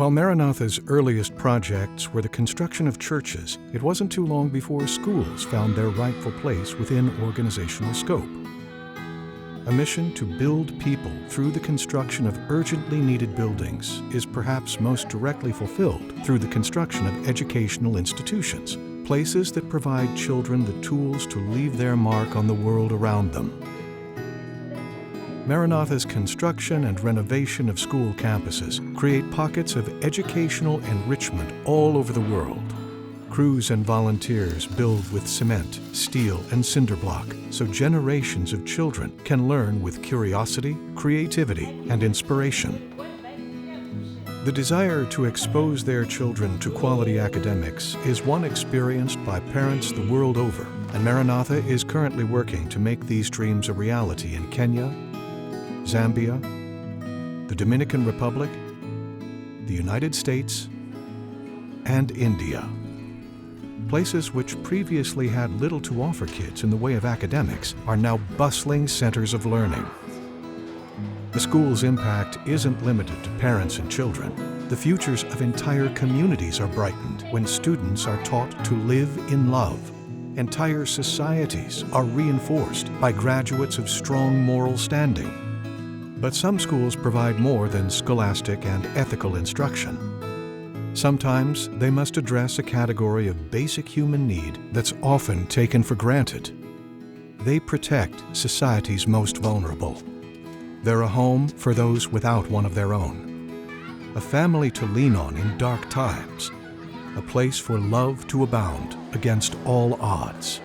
While Maranatha's earliest projects were the construction of churches, it wasn't too long before schools found their rightful place within organizational scope. A mission to build people through the construction of urgently needed buildings is perhaps most directly fulfilled through the construction of educational institutions, places that provide children the tools to leave their mark on the world around them. Maranatha's construction and renovation of school campuses create pockets of educational enrichment all over the world. Crews and volunteers build with cement, steel, and cinder block so generations of children can learn with curiosity, creativity, and inspiration. The desire to expose their children to quality academics is one experienced by parents the world over, and Maranatha is currently working to make these dreams a reality in Kenya, Zambia, the Dominican Republic, the United States, and India. Places which previously had little to offer kids in the way of academics are now bustling centers of learning. The school's impact isn't limited to parents and children. The futures of entire communities are brightened when students are taught to live in love. Entire societies are reinforced by graduates of strong moral standing. But some schools provide more than scholastic and ethical instruction. Sometimes they must address a category of basic human need that's often taken for granted. They protect society's most vulnerable. They're a home for those without one of their own. A family to lean on in dark times. A place for love to abound against all odds.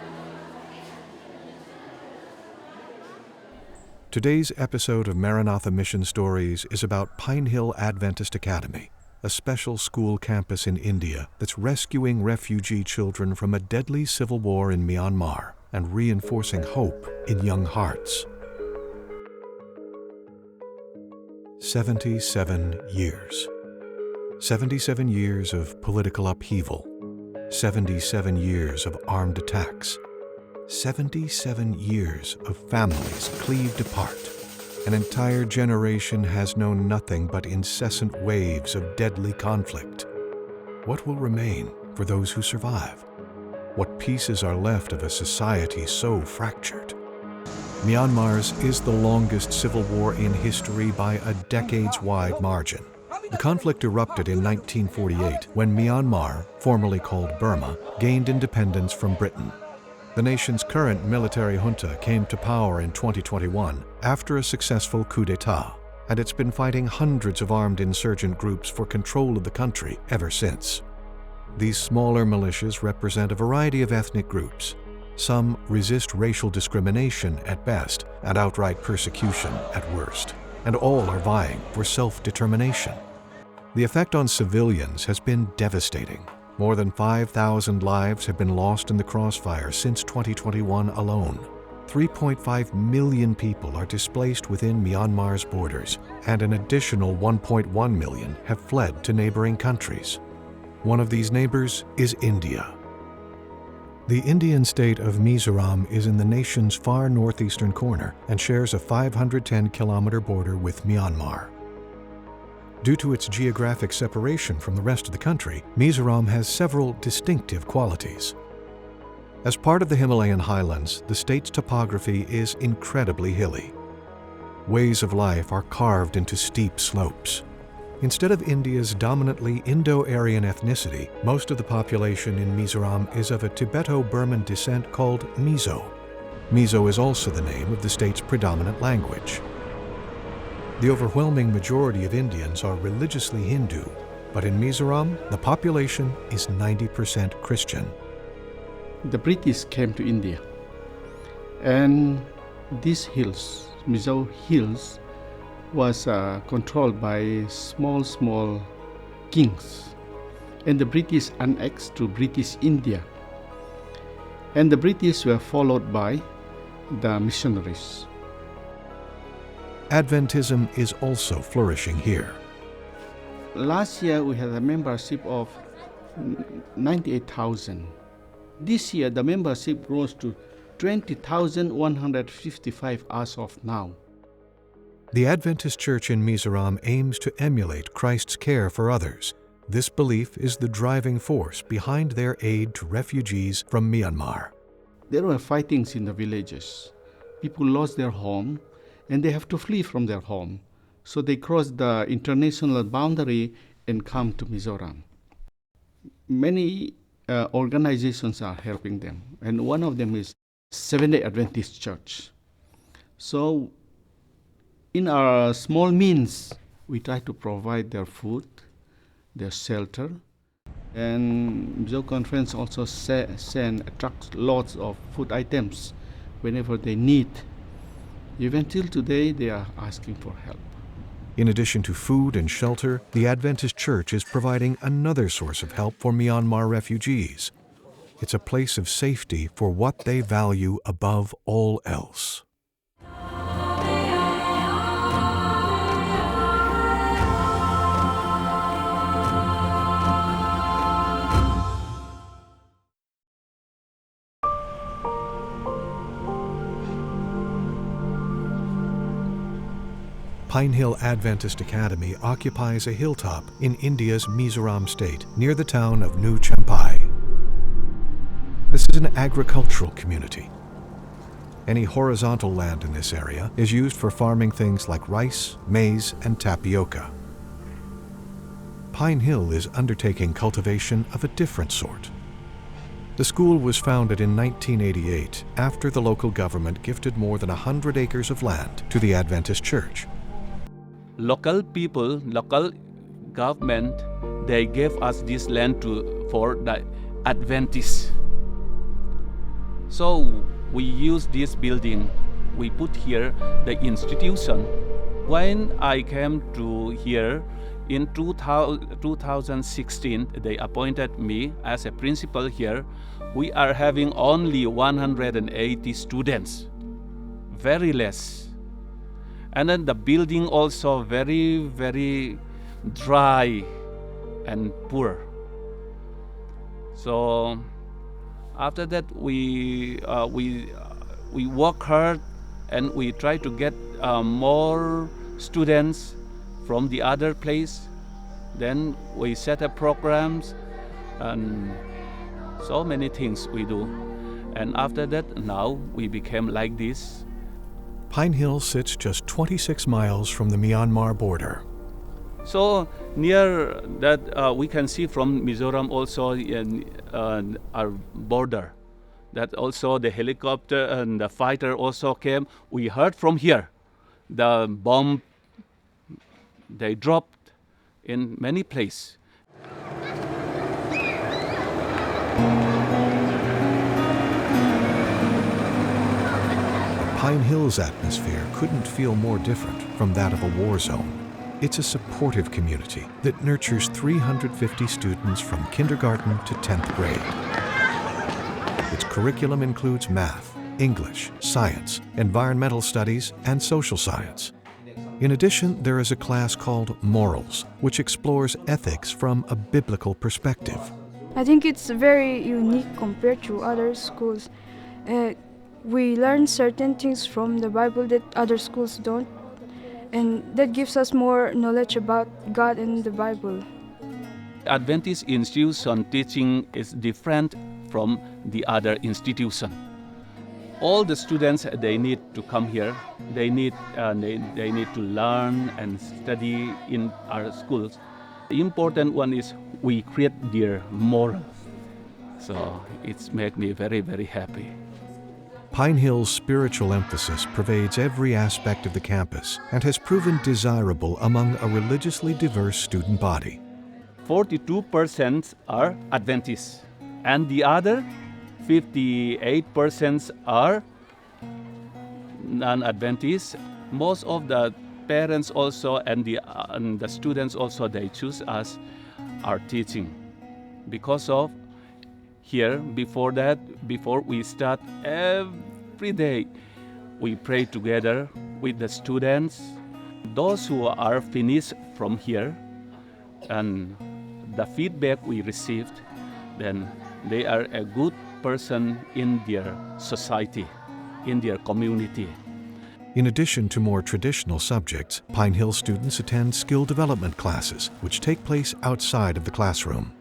Today's episode of Maranatha Mission Stories is about Pine Hill Adventist Academy, a special school campus in India that's rescuing refugee children from a deadly civil war in Myanmar and reinforcing hope in young hearts. 77 years. 77 years of political upheaval. 77 years of armed attacks. 77 years of families cleaved apart. An entire generation has known nothing but incessant waves of deadly conflict. What will remain for those who survive? What pieces are left of a society so fractured? Myanmar's is the longest civil war in history by a decades-wide margin. The conflict erupted in 1948 when Myanmar, formerly called Burma, gained independence from Britain. The nation's current military junta came to power in 2021 after a successful coup d'etat, and it's been fighting hundreds of armed insurgent groups for control of the country ever since. These smaller militias represent a variety of ethnic groups. Some resist racial discrimination at best and outright persecution at worst, and all are vying for self-determination. The effect on civilians has been devastating. More than 5,000 lives have been lost in the crossfire since 2021 alone. 3.5 million people are displaced within Myanmar's borders, and an additional 1.1 million have fled to neighboring countries. One of these neighbors is India. The Indian state of Mizoram is in the nation's far northeastern corner and shares a 510-kilometer border with Myanmar. Due to its geographic separation from the rest of the country, Mizoram has several distinctive qualities. As part of the Himalayan highlands, the state's topography is incredibly hilly. Ways of life are carved into steep slopes. Instead of India's dominantly Indo-Aryan ethnicity, most of the population in Mizoram is of a Tibeto-Burman descent called Mizo. Mizo is also the name of the state's predominant language. The overwhelming majority of Indians are religiously Hindu, but in Mizoram, the population is 90% Christian. The British came to India, and these hills, Mizo Hills, was controlled by small kings, and the British annexed to British India, and the British were followed by the missionaries. Adventism is also flourishing here. Last year we had a membership of 98,000. This year the membership grows to 20,155 as of now. The Adventist Church in Mizoram aims to emulate Christ's care for others. This belief is the driving force behind their aid to refugees from Myanmar. There were fightings in the villages. People lost their home and they have to flee from their home. So they cross the international boundary and come to Mizoram. Many organizations are helping them, and one of them is Seventh-day Adventist Church. So in our small means, we try to provide their food, their shelter, and Mizo Conference also attracts lots of food items whenever they need. Even till today, they are asking for help. In addition to food and shelter, the Adventist Church is providing another source of help for Myanmar refugees. It's a place of safety for what they value above all else. Pine Hill Adventist Academy occupies a hilltop in India's Mizoram state, near the town of New Champai. This is an agricultural community. Any horizontal land in this area is used for farming things like rice, maize, and tapioca. Pine Hill is undertaking cultivation of a different sort. The school was founded in 1988 after the local government gifted more than 100 acres of land to the Adventist Church. Local people, local government, they gave us this land for the Adventists. So we use this building. We put here the institution. When I came to here in 2016, they appointed me as a principal here. We are having only 180 students, very less. And then the building also very, very dry and poor. So after that, we work hard and we try to get more students from the other place. Then we set up programs and so many things we do. And after that, now we became like this. Pine Hill sits just 26 miles from the Myanmar border. So near that we can see from Mizoram also in our border. That also the helicopter and the fighter also came. We heard from here. The bomb, they dropped in many places. Pine Hill's atmosphere couldn't feel more different from that of a war zone. It's a supportive community that nurtures 350 students from kindergarten to 10th grade. Its curriculum includes math, English, science, environmental studies, and social science. In addition, there is a class called Morals, which explores ethics from a biblical perspective. I think it's very unique compared to other schools. We learn certain things from the Bible that other schools don't, and that gives us more knowledge about God and the Bible. Adventist institution teaching is different from the other institution. All the students, they need to come here. They need to learn and study in our schools. The important one is we create their morals. So it's made me very, very happy. Pine Hill's spiritual emphasis pervades every aspect of the campus and has proven desirable among a religiously diverse student body. 42% are Adventists, and the other 58% are non-Adventists. Most of the parents also and the students also, they choose us, our teaching. Because of here, before we start, every day we pray together with the students. Those who are finished from here, and the feedback we received, then they are a good person in their society, in their community. In addition to more traditional subjects, Pine Hill students attend skill development classes, which take place outside of the classroom.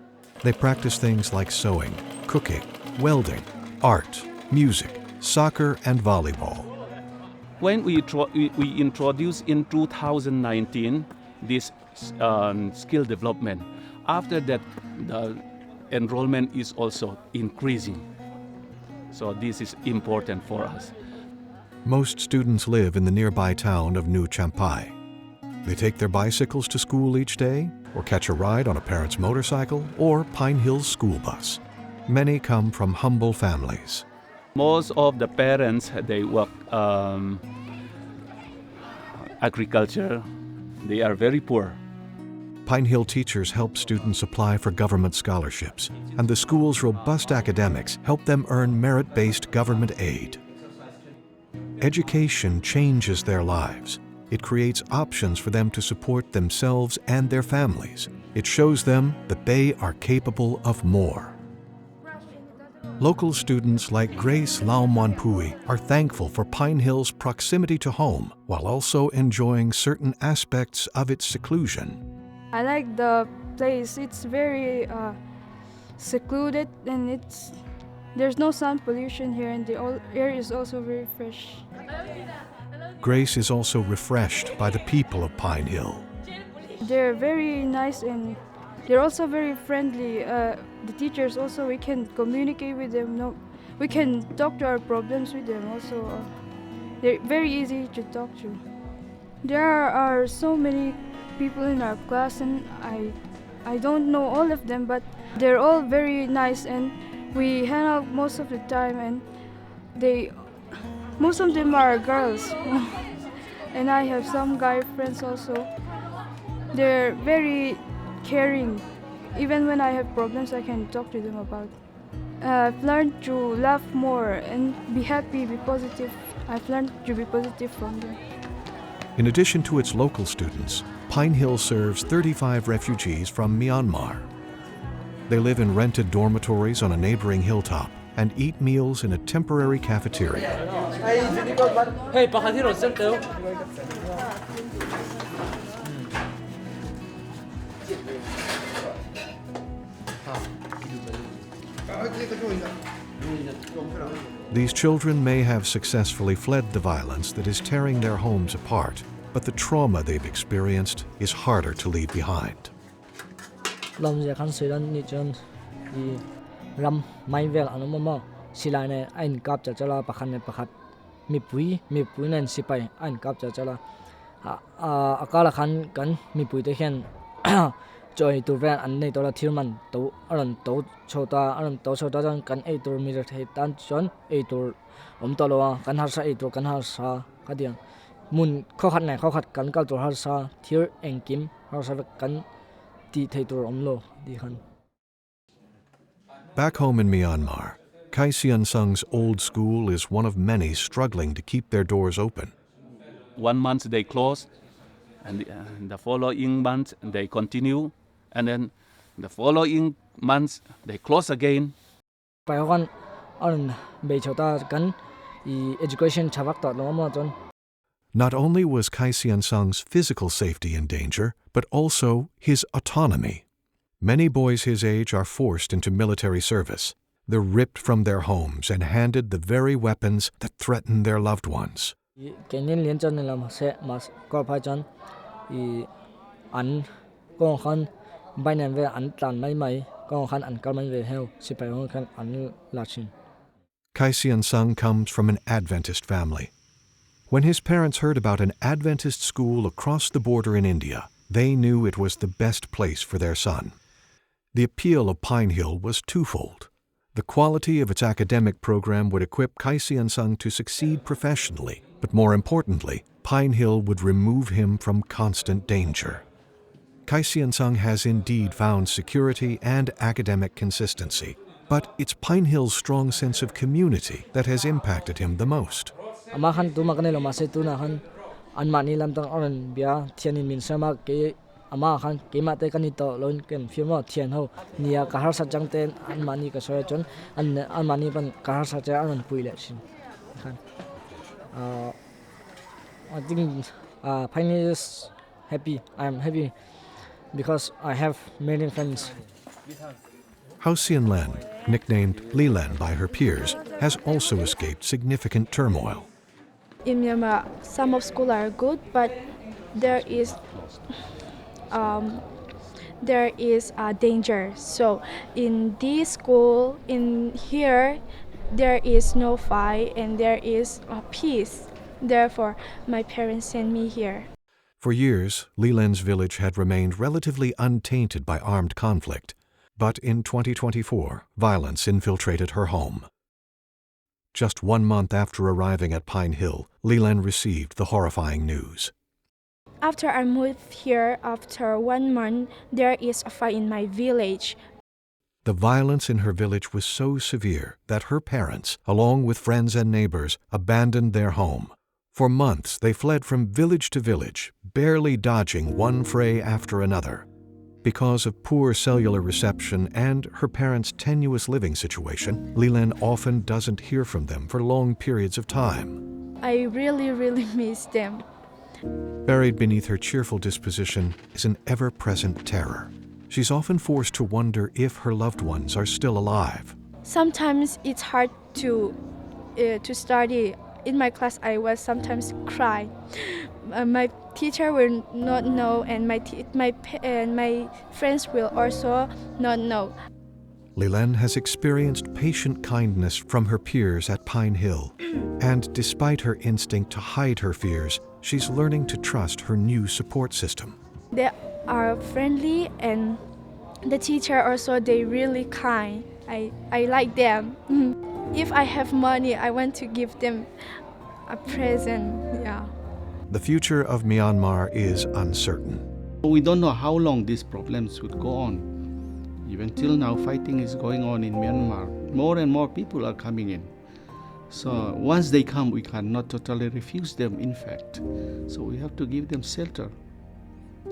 They practice things like sewing, cooking, welding, art, music, soccer, and volleyball. When we introduced in 2019 this skill development, after that the enrollment is also increasing. So this is important for us. Most students live in the nearby town of New Champai. They take their bicycles to school each day, or catch a ride on a parent's motorcycle or Pine Hill's school bus. Many come from humble families. Most of the parents, they work agriculture. They are very poor. Pine Hill teachers help students apply for government scholarships, and the school's robust academics help them earn merit-based government aid. Education changes their lives. It creates options for them to support themselves and their families. It shows them that they are capable of more. Local students like Grace Laumwanpui are thankful for Pine Hill's proximity to home while also enjoying certain aspects of its seclusion. I like the place. It's very secluded, and there's no sound pollution here, and the air is also very fresh. Grace is also refreshed by the people of Pine Hill. They're very nice, and they're also very friendly. The teachers also, we can communicate with them. No, we can talk to our problems with them also. They're very easy to talk to. There are so many people in our class, and I don't know all of them, but they're all very nice, and we hang out most of the time, and most of them are girls. And I have some guy friends also. They're very caring. Even when I have problems, I can talk to them about. I've learned to laugh more and be happy, be positive. I've learned to be positive from them. In addition to its local students, Pine Hill serves 35 refugees from Myanmar. They live in rented dormitories on a neighboring hilltop and eat meals in a temporary cafeteria. These children may have successfully fled the violence that is tearing their homes apart, but the trauma they've experienced is harder to leave behind. Ram mai vel anumama silane ain kap cha chala pakhan ne pakhat mipui nen sipai ain kap cha chala akala khan kan mipui te hen joy to van an nei tola thirman to aran to chota jan kan ei tur mi thei tan chon ei tur tolowa kan har sa ei tur kan har sa kadiang mun kho khat kan kal tur har sa thir engkim har sa kan ti thei tur lo di khan. Back home in Myanmar, Kai Sian Sung's old school is one of many struggling to keep their doors open. 1 month they close, and the following month they continue, and then the following months they close again. Payawan an be chota kan education chawak ta lo ma chon. Not only was Kai Sian Sung's physical safety in danger, but also his autonomy. Many boys his age are forced into military service. They're ripped from their homes and handed the very weapons that threaten their loved ones. Kenin lien chan lam se mas ko pha chan an kong khan bainan ve an tlan mai kong khan an kal mai ve heu sipai hong khan an la chin. Kai Sian Sung comes from an Adventist family. When his parents heard about an Adventist school across the border in India, they knew it was the best place for their son. The appeal of Pine Hill was twofold. The quality of its academic program would equip Kai Sian Sung to succeed professionally, but more importantly, Pine Hill would remove him from constant danger. Kai Sian Sung has indeed found security and academic consistency, but it's Pine Hill's strong sense of community that has impacted him the most. Ama khan tu makanelo ma se tu na khan an mani lam tang oran bia thianin min sama ke ama khan ke ma te kan to lon ken firma thian ho nia ka har sa chang ten an mani ka so chon an mani ban ka har sa cha an puile sin khan I think Pine Hill is happy. I'm happy because I have many friends. Hao Xian Len, nicknamed Li Len by her peers, has also escaped significant turmoil. In Myanmar, some of schools are good, but there is a danger. So in this school, in here, there is no fight and there is peace. Therefore, my parents sent me here. For years, Li Len's village had remained relatively untainted by armed conflict. But in 2024, violence infiltrated her home. Just 1 month after arriving at Pine Hill, Li Len received the horrifying news. After I moved here, after 1 month, there is a fight in my village. The violence in her village was so severe that her parents, along with friends and neighbors, abandoned their home. For months, they fled from village to village, barely dodging one fray after another. Because of poor cellular reception and her parents' tenuous living situation, Li Len often doesn't hear from them for long periods of time. I really, really miss them. Buried beneath her cheerful disposition is an ever-present terror. She's often forced to wonder if her loved ones are still alive. Sometimes it's hard to study. In my class, I was sometimes cry. My teacher will not know, and my friends will also not know. Li Len has experienced patient kindness from her peers at Pine Hill, and despite her instinct to hide her fears, she's learning to trust her new support system. They are friendly, and the teacher also, they really kind. I like them. If I have money, I want to give them a present. Yeah. The future of Myanmar is uncertain. We don't know how long these problems would go on. Even till now, fighting is going on in Myanmar. More and more people are coming in. So once they come, we cannot totally refuse them, in fact. So we have to give them shelter,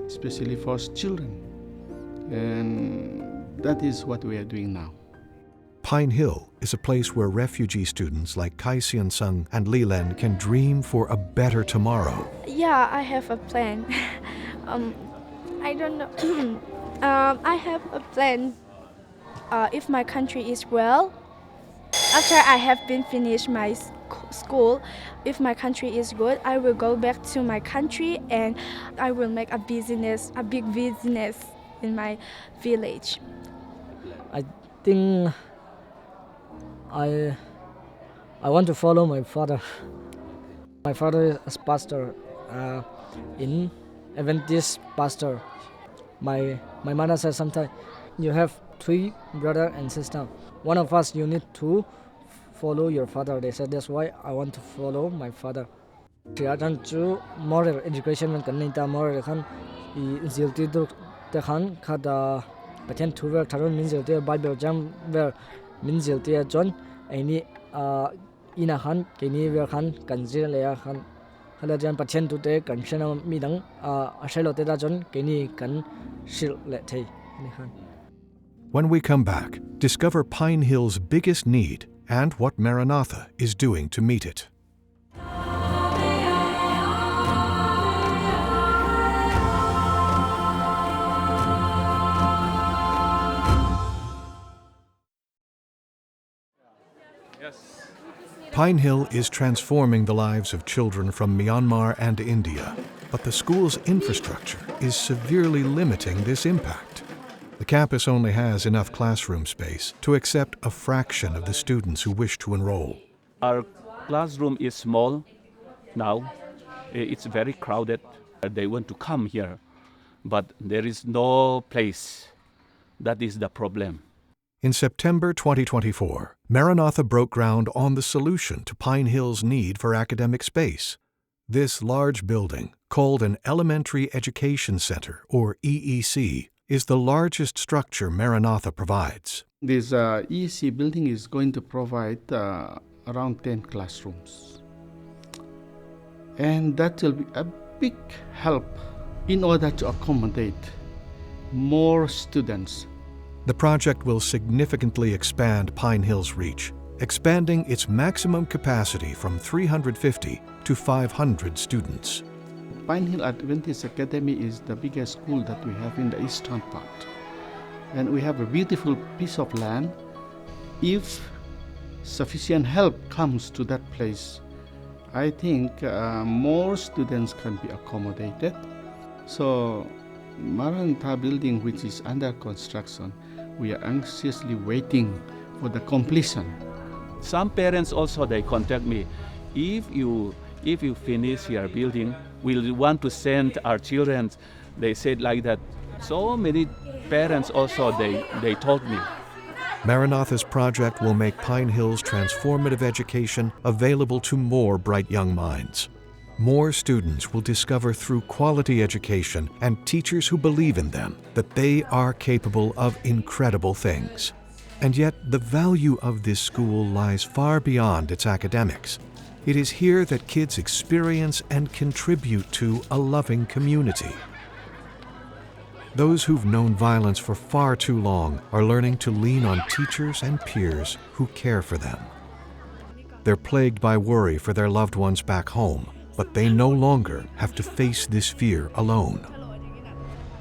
especially for children. And that is what we are doing now. Pine Hill is a place where refugee students like Kai Sian Sung and Li Len can dream for a better tomorrow. Yeah, I have a plan. I don't know. I have a plan. If my country is well, after I have been finished my school, if my country is good, I will go back to my country and I will make a business, a big business in my village. I think I want to follow my father. My father is pastor in Adventist pastor. My mother says sometimes you have 3 brothers and sisters. One of us you need to follow your father. They said that's why I want to follow my father. Triatan to moral education and kanita moral kan zilti duk te kan kada patient to ver taron min zilti Bible jam ver min zilti John any ina han kini ver kan kanjil leya kan hala jan patient to te kanchana midang ashelo te da John kini kan shil le thei ni han. When we come back, discover Pine Hill's biggest need and what Maranatha is doing to meet it. Pine Hill is transforming the lives of children from Myanmar and India, but the school's infrastructure is severely limiting this impact. The campus only has enough classroom space to accept a fraction of the students who wish to enroll. Our classroom is small now. It's very crowded. They want to come here, but there is no place. That is the problem. In September 2024, Maranatha broke ground on the solution to Pine Hill's need for academic space. This large building, called an Elementary Education Center, or EEC, is the largest structure Maranatha provides. This EEC building is going to provide around 10 classrooms. And that will be a big help in order to accommodate more students. The project will significantly expand Pine Hill's reach, expanding its maximum capacity from 350 to 500 students. Pine Hill Adventist Academy is the biggest school that we have in the eastern part. And we have a beautiful piece of land. If sufficient help comes to that place, I think more students can be accommodated. So Maranatha building, which is under construction, we are anxiously waiting for the completion. Some parents also, they contact me. If you finish your building, we'll want to send our children. They said like that. So many parents also, they told me. Maranatha's project will make Pine Hill's transformative education available to more bright young minds. More students will discover through quality education and teachers who believe in them that they are capable of incredible things. And yet, the value of this school lies far beyond its academics. It is here that kids experience and contribute to a loving community. Those who've known violence for far too long are learning to lean on teachers and peers who care for them. They're plagued by worry for their loved ones back home, but they no longer have to face this fear alone.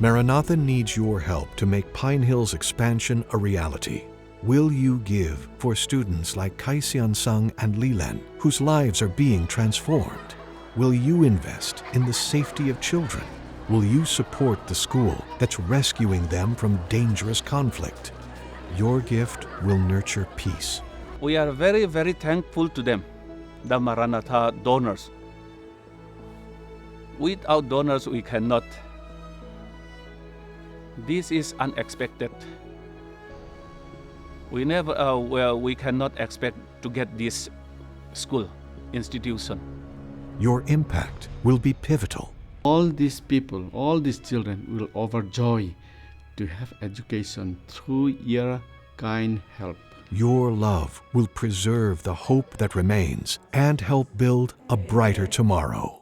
Maranatha needs your help to make Pine Hill's expansion a reality. Will you give for students like Kai Sian-sung and Li Len, whose lives are being transformed? Will you invest in the safety of children? Will you support the school that's rescuing them from dangerous conflict? Your gift will nurture peace. We are very, very thankful to them, the Maranatha donors. Without donors, we cannot. This is unexpected. We cannot expect to get this school institution. Your impact will be pivotal. All these people, all these children will overjoy to have education through your kind help. Your love will preserve the hope that remains and help build a brighter tomorrow.